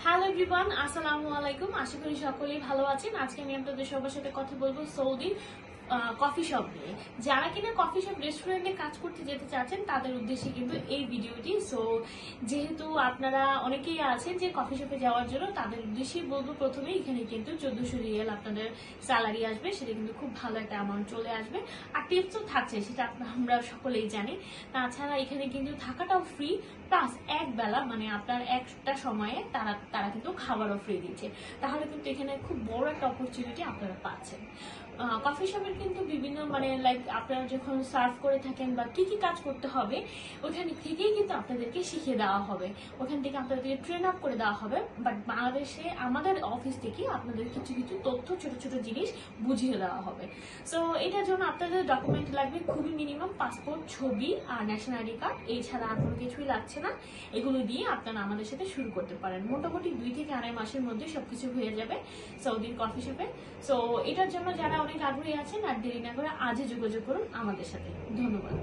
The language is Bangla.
হ্যালো এভরিওয়ান, আসসালামু আলাইকুম। আশা করি সকলেই ভালো আছেন। আজকে আমি আপনাদের সবার সাথে কথা বলবো সৌদির কফি শপ নিয়ে। যারা কিনা কফি শপ রেস্টুরেন্টে কাজ করতে যেতে চাচ্ছেন তাদের উদ্দেশ্যে কিন্তু এই ভিডিওটি। সো যেহেতু আপনারা অনেকেই আছেন যে কফি শপে যাওয়ার জন্য, তাদের উদ্দেশ্যেই বলবো প্রথমে এখানে কিন্তু 1400 রিয়াল আপনাদের স্যালারি আসবে, সেটা কিন্তু খুব ভালো একটা অ্যামাউন্ট চলে আসবে। আর টিপসও থাকছে, সেটা আমরা সকলেই জানি। তাছাড়া এখানে কিন্তু থাকাটাও ফ্রি, প্লাস এক বেলা মানে আপনার একটা সময়ে তারা কিন্তু খাবারও ফ্রি দিচ্ছে। তাহলে কিন্তু এখানে খুব বড় একটা অপরচুনিটি আপনারা পাচ্ছেন। কফি শপের কিন্তু বিভিন্ন মানে লাইক আপনারা যখন সার্ভ করে থাকেন বা কি কি কাজ করতে হবে ওখান থেকেই কিন্তু আপনাদেরকে শিখিয়ে দেওয়া হবে, ওখান থেকে আপনাদেরকে ট্রেন আপ করে দেওয়া হবে। বাট বাংলাদেশে আমাদের অফিস থেকে আপনাদের কিছু কিছু তথ্য, ছোট ছোট জিনিস বুঝিয়ে দেওয়া হবে। সো এটার জন্য আপনাদের ডকুমেন্ট লাগবে খুবই মিনিমাম পাসপোর্ট, ছবি আর ন্যাশনাল আইডি কার্ড। এছাড়া আর কোনো কিছুই লাগছে না। এগুলো দিয়ে আপনারা আমাদের সাথে শুরু করতে পারেন। মোটামুটি 2 থেকে 2.5 মাসের মধ্যে সবকিছু হয়ে যাবে সৌদির কফি শপে। সো এটার জন্য যারা অনেক আগ্রহী আছেন আর দেরি না করে আজই যোগাযোগ করুন আমাদের সাথে। ধন্যবাদ।